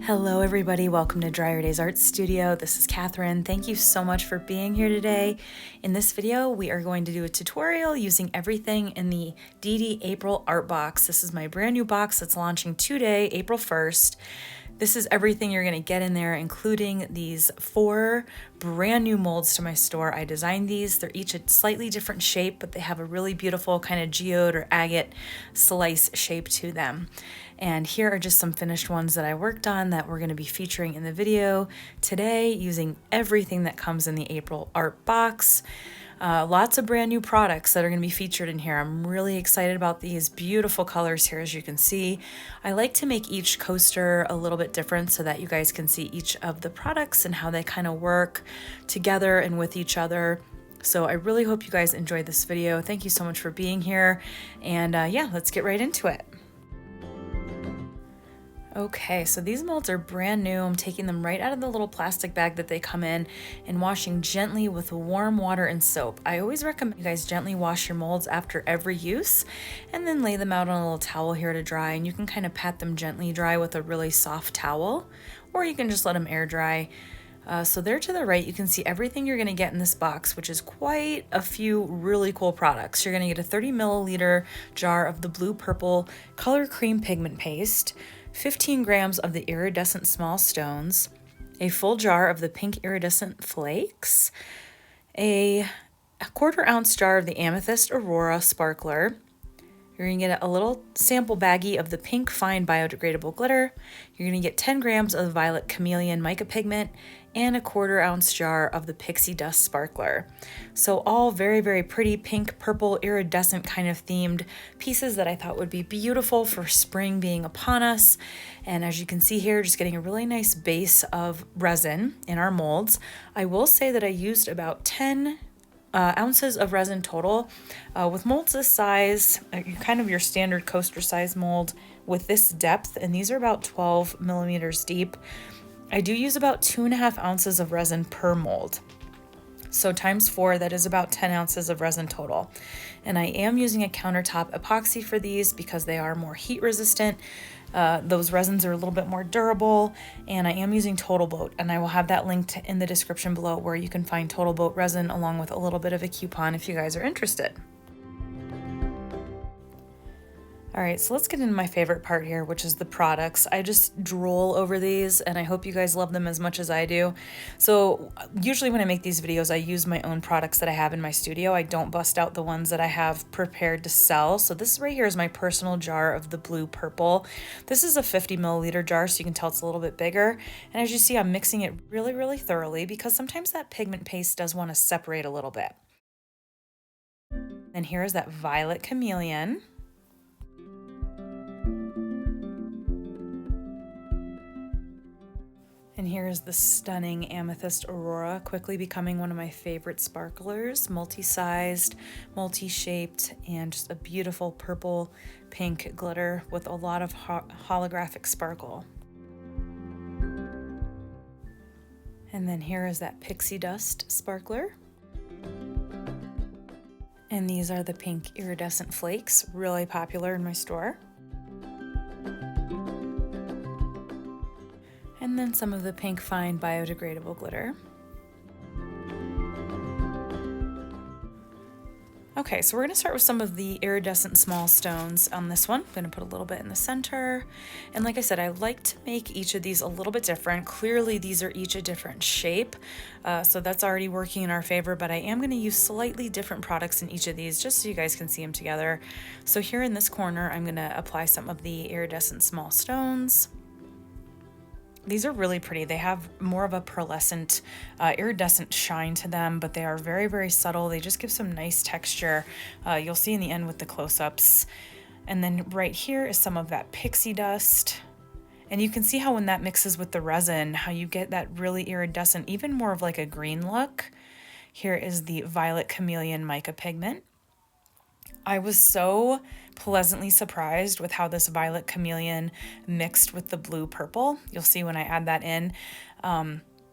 Hello everybody, welcome to Dryer Days Art Studio. This is Catherine. Thank you so much for being here today. In this video, we are going to do a tutorial using everything in the DD April art box. This is my brand new box that's launching today, April 1st. This is everything you're gonna get in there, including these 4 brand new molds to my store. I designed these. They're each a slightly different shape, but they have a really beautiful kind of geode or agate slice shape to them. And here are just some finished ones that I worked on that we're gonna be featuring in the video today using everything that comes in the April art box. Lots of brand new products that are going to be featured in here. I'm really excited about these beautiful colors here, as you can see. I like to make each coaster a little bit different so that you guys can see each of the products and how they kind of work together and with each other. So I really hope you guys enjoyed this video. Thank you so much for being here. And yeah, let's get right into it. Okay, so these molds are brand new. I'm taking them right out of the little plastic bag that they come in and washing gently with warm water and soap. I always recommend you guys gently wash your molds after every use and then lay them out on a little towel here to dry, and you can kind of pat them gently dry with a really soft towel, or you can just let them air dry. So there to the right, you can see everything you're gonna get in this box, which is quite a few really cool products. You're gonna get a 30 milliliter jar of the blue purple color cream pigment paste, 15 grams of the iridescent small stones, a full jar of the pink iridescent flakes, a 1/4 ounce jar of the amethyst aurora sparkler. You're gonna get a little sample baggie of the pink fine biodegradable glitter. You're gonna get 10 grams of the violet chameleon mica pigment and a 1/4 ounce jar of the pixie dust sparkler. So all very, very pretty pink, purple, iridescent kind of themed pieces that I thought would be beautiful for spring being upon us. And as you can see here, just getting a really nice base of resin in our molds. I will say that I used about 10 ounces of resin total. With molds this size, kind of your standard coaster size mold with this depth, and these are about 12 millimeters deep, I do use about 2.5 ounces of resin per mold. So times 4, that is about 10 ounces of resin total. And I am using a countertop epoxy for these because they are more heat resistant. Those resins are a little bit more durable, and I am using Total Boat, and I will have that linked in the description below where you can find Total Boat resin along with a little bit of a coupon if you guys are interested. All right, so let's get into my favorite part here, which is the products. I just drool over these, and I hope you guys love them as much as I do. So usually when I make these videos, I use my own products that I have in my studio. I don't bust out the ones that I have prepared to sell. So this right here is my personal jar of the blue purple. This is a 50 milliliter jar, so you can tell it's a little bit bigger. And as you see, I'm mixing it really, really thoroughly because sometimes that pigment paste does want to separate a little bit. And here is that violet chameleon. And here is the stunning amethyst aurora, quickly becoming one of my favorite sparklers, multi-sized, multi-shaped, and just a beautiful purple pink glitter with a lot of holographic sparkle. And then here is that pixie dust sparkler. And these are the pink iridescent flakes, really popular in my store. And then some of the pink fine biodegradable glitter. Okay, so we're gonna start with some of the iridescent small stones on this one. I'm gonna put a little bit in the center. And like I said, I like to make each of these a little bit different. Clearly these are each a different shape, so that's already working in our favor, but I am gonna use slightly different products in each of these just so you guys can see them together. So here in this corner, I'm gonna apply some of the iridescent small stones. These are really pretty. They have more of a pearlescent, iridescent shine to them, but they are very, very subtle. They just give some nice texture. You'll see in the end with the close-ups. And then right here is some of that pixie dust. And you can see how when that mixes with the resin, how you get that really iridescent, even more of like a green look. Here is the violet chameleon mica pigment. I was so pleasantly surprised with how this violet chameleon mixed with the blue purple. You'll see when I add that in.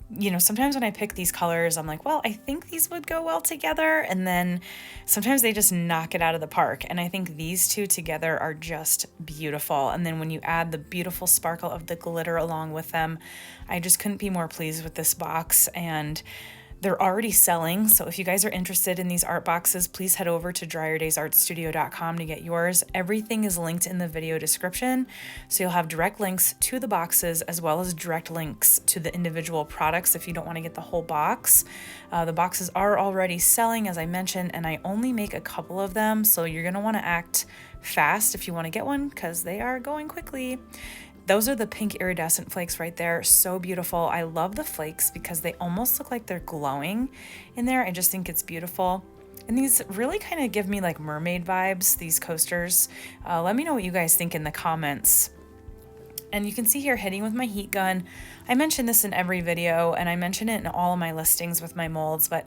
you know, sometimes when I pick these colors, I'm like, well, I think these would go well together. And then sometimes they just knock it out of the park. And I think these two together are just beautiful. And then when you add the beautiful sparkle of the glitter along with them, I just couldn't be more pleased with this box. And they're already selling, so if you guys are interested in these art boxes, please head over to DryerDaysArtStudio.com to get yours. Everything is linked in the video description, so you'll have direct links to the boxes as well as direct links to the individual products if you don't want to get the whole box. The boxes are already selling, as I mentioned, and I only make a couple of them, so you're going to want to act fast if you want to get one because they are going quickly. Those are the pink iridescent flakes right there. So beautiful. I love the flakes because they almost look like they're glowing in there. I just think it's beautiful. And these really kind of give me like mermaid vibes, these coasters. Let me know what you guys think in the comments. And you can see here hitting with my heat gun. I mention this in every video and I mention it in all of my listings with my molds, but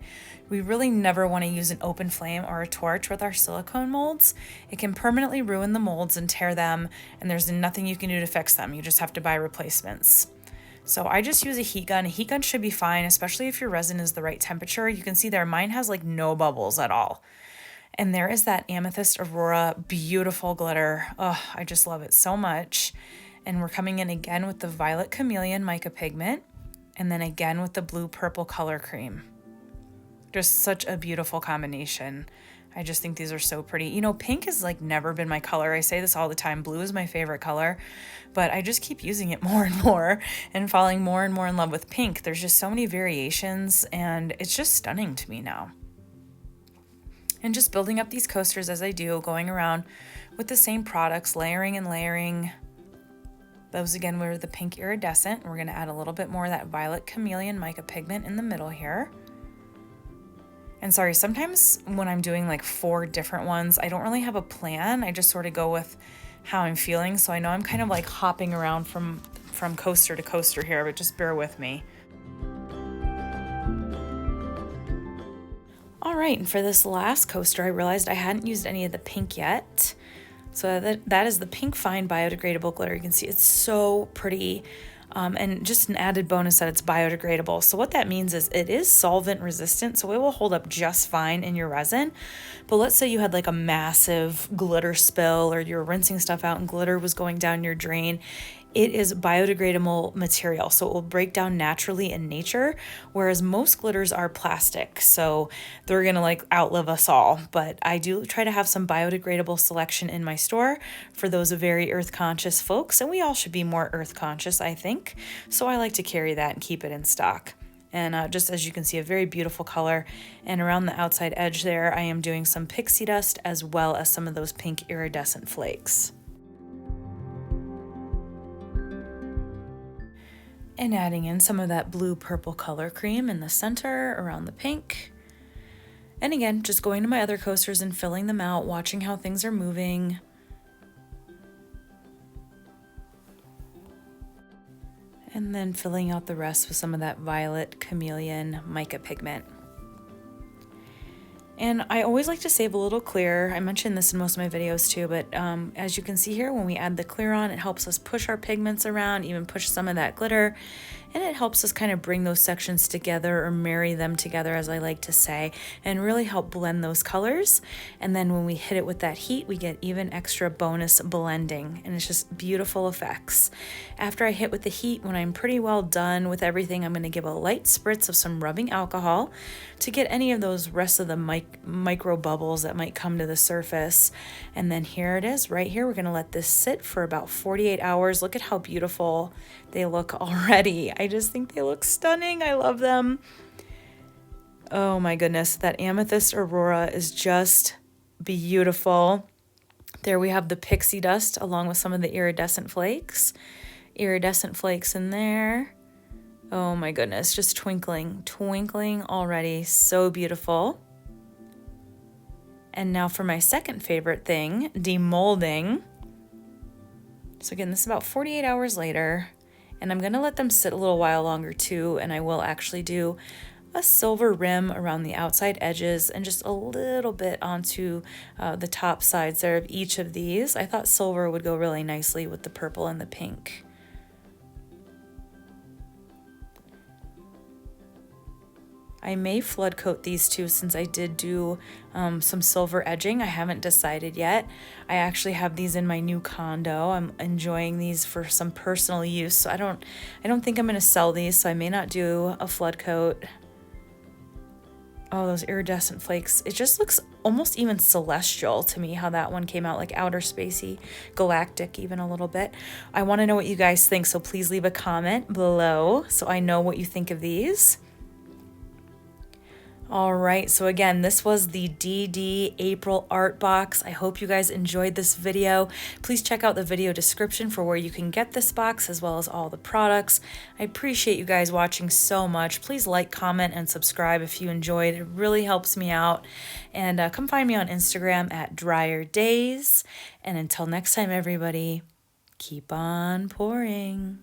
we really never want to use an open flame or a torch with our silicone molds. It can permanently ruin the molds and tear them, and there's nothing you can do to fix them. You just have to buy replacements. So I just use a heat gun. A heat gun should be fine, especially if your resin is the right temperature. You can see there, mine has like no bubbles at all. And there is that Amethyst Aurora, beautiful glitter. Oh, I just love it so much. And we're coming in again with the Violet Chameleon mica pigment, and then again with the blue purple color cream. Just such a beautiful combination. I just think these are so pretty. You know, pink has like never been my color. I say this all the time. Blue is my favorite color, but I just keep using it more and more and falling more and more in love with pink. There's just so many variations and it's just stunning to me now. And just building up these coasters as I do, going around with the same products, layering and layering. Those again were the pink iridescent. We're gonna add a little bit more of that Violet Chameleon mica pigment in the middle here. And sorry, sometimes when I'm doing like 4 different ones, I don't really have a plan. I just sort of go with how I'm feeling. So I know I'm kind of like hopping around from coaster to coaster here, but just bear with me. All right, and for this last coaster, I realized I hadn't used any of the pink yet. So that is the Pink Fine biodegradable glitter. You can see it's so pretty. And just an added bonus that it's biodegradable. So what that means is it is solvent resistant, so it will hold up just fine in your resin. But let's say you had like a massive glitter spill or you're rinsing stuff out and glitter was going down your drain. It is biodegradable material, so it will break down naturally in nature, whereas most glitters are plastic, so they're gonna like outlive us all. But I do try to have some biodegradable selection in my store for those very earth conscious folks, and we all should be more earth conscious, I think. So I like to carry that and keep it in stock. And just as you can see, a very beautiful color. And around the outside edge there, I am doing some pixie dust as well as some of those pink iridescent flakes. And adding in some of that blue purple color cream in the center around the pink. And again, just going to my other coasters and filling them out, watching how things are moving. And then filling out the rest with some of that Violet Chameleon mica pigment. And I always like to save a little clear. I mentioned this in most of my videos too, but as you can see here, when we add the clear on, it helps us push our pigments around, even push some of that glitter, and it helps us kind of bring those sections together or marry them together, as I like to say, and really help blend those colors. And then when we hit it with that heat, we get even extra bonus blending, and it's just beautiful effects. After I hit with the heat, when I'm pretty well done with everything, I'm going to give a light spritz of some rubbing alcohol to get any of those rest of the micro bubbles that might come to the surface. And then here it is right here. We're going to let this sit for about 48 hours. Look at how beautiful they look already. I just think they look stunning. I love them. Oh my goodness, that Amethyst Aurora is just beautiful. There we have the pixie dust along with some of the iridescent flakes. Iridescent flakes in there. Oh my goodness, just twinkling already. So beautiful. And now for my second favorite thing, demolding. So again, this is about 48 hours later, and I'm gonna let them sit a little while longer too, and I will actually do a silver rim around the outside edges and just a little bit onto the top sides there of each of these. I thought silver would go really nicely with the purple and the pink. I may flood coat these two since I did do some silver edging. I haven't decided yet. I actually have these in my new condo. I'm enjoying these for some personal use. So I don't think I'm going to sell these, so I may not do a flood coat. Oh, those iridescent flakes. It just looks almost even celestial to me how that one came out, like outer spacey, galactic even a little bit. I want to know what you guys think, so please leave a comment below so I know what you think of these. All right, so again, this was the DD April art box. I hope you guys enjoyed this video. Please check out the video description for where you can get this box as well as all the products. I appreciate you guys watching so much. Please like, comment, and subscribe if you enjoyed. It really helps me out. And come find me on Instagram at Dryer Days. And until next time, everybody, keep on pouring.